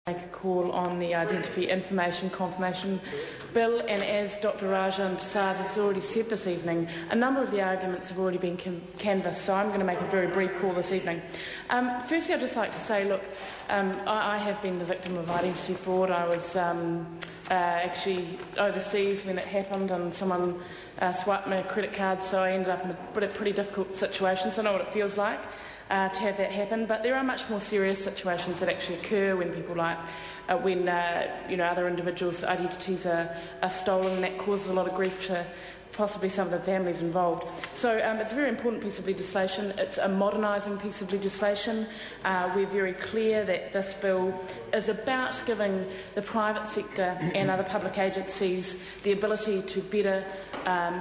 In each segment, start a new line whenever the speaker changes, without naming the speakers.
Make a call on the Identity Information Confirmation Bill, and as Dr Rajan Prasad has already said this evening, a number of the arguments have already been canvassed, so I'm going to make a very brief call this evening. Firstly, I'd just like to say, look, I have been the victim of identity fraud. I was actually overseas when it happened, and someone swiped my credit card, so I ended up in a pretty difficult situation, so I know what it feels like to have that happen. But there are much more serious situations that actually occur when people when other individuals' identities are stolen, and that causes a lot of grief to possibly some of the families involved. So it's a very important piece of legislation. It's a modernising piece of legislation. We're very clear that this bill is about giving the private sector and other public agencies the ability to better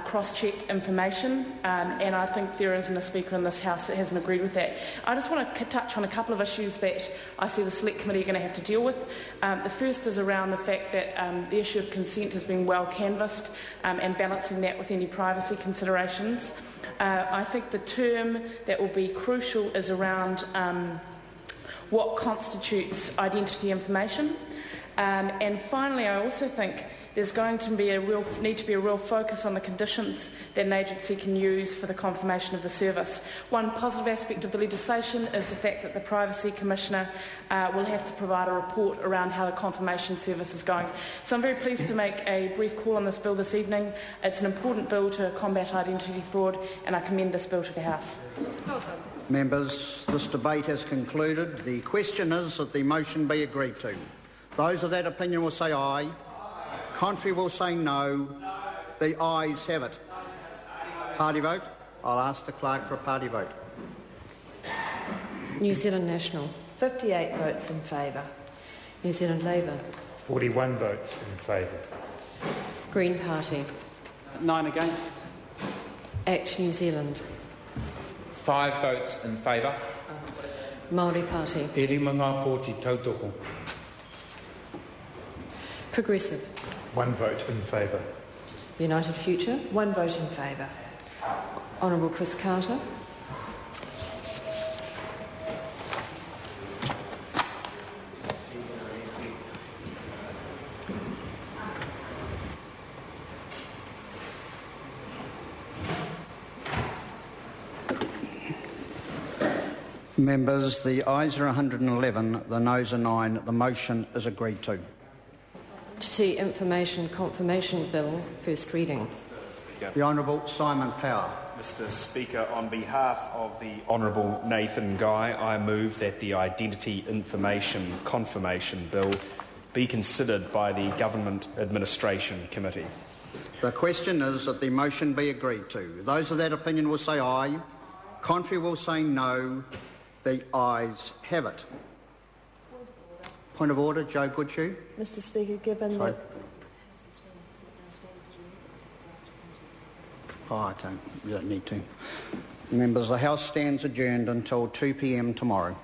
cross-check information, and I think there isn't a speaker in this House that hasn't agreed with that. I just want to touch on a couple of issues that I see the Select Committee are going to have to deal with. The first is around the fact that the issue of consent has been well canvassed, and balancing that with any privacy considerations. I think the term that will be crucial is around what constitutes identity information. And finally, I also think there's going to be need to be a real focus on the conditions that an agency can use for the confirmation of the service. One positive aspect of the legislation is the fact that the Privacy Commissioner will have to provide a report around how the confirmation service is going. So I'm very pleased to make a brief call on this bill this evening. It's an important bill to combat identity fraud, and I commend this bill to the House.
Members, this debate has concluded. The question is that the motion be agreed to. Those of that opinion will say aye. Contrary will say no. The ayes have it. Party vote? I'll ask the clerk for a party vote.
New Zealand National.
58 votes in favour.
New Zealand Labour.
41 votes in favour.
Green Party.
9 against.
Act New Zealand.
5 votes in favour.
Māori Party.
E rima ngā pōti tautoko.
Progressive.
1 vote in favour.
United Future.
1 vote in favour.
Honourable Chris Carter.
Members, the ayes are 111, the noes are 9. The motion is agreed to.
Identity Information Confirmation Bill, first reading.
The Honourable Simon Power.
Mr Speaker, on behalf of the Honourable Nathan Guy, I move that the Identity Information Confirmation Bill be considered by the Government Administration Committee.
The question is that the motion be agreed to. Those of that opinion will say aye. Contrary will say no. The ayes have it. Point of order, Joe Goodhue.
Mr Speaker, given
Sorry.
that...
Oh, okay. You don't need to. Members, the House stands adjourned until 2 p.m. tomorrow.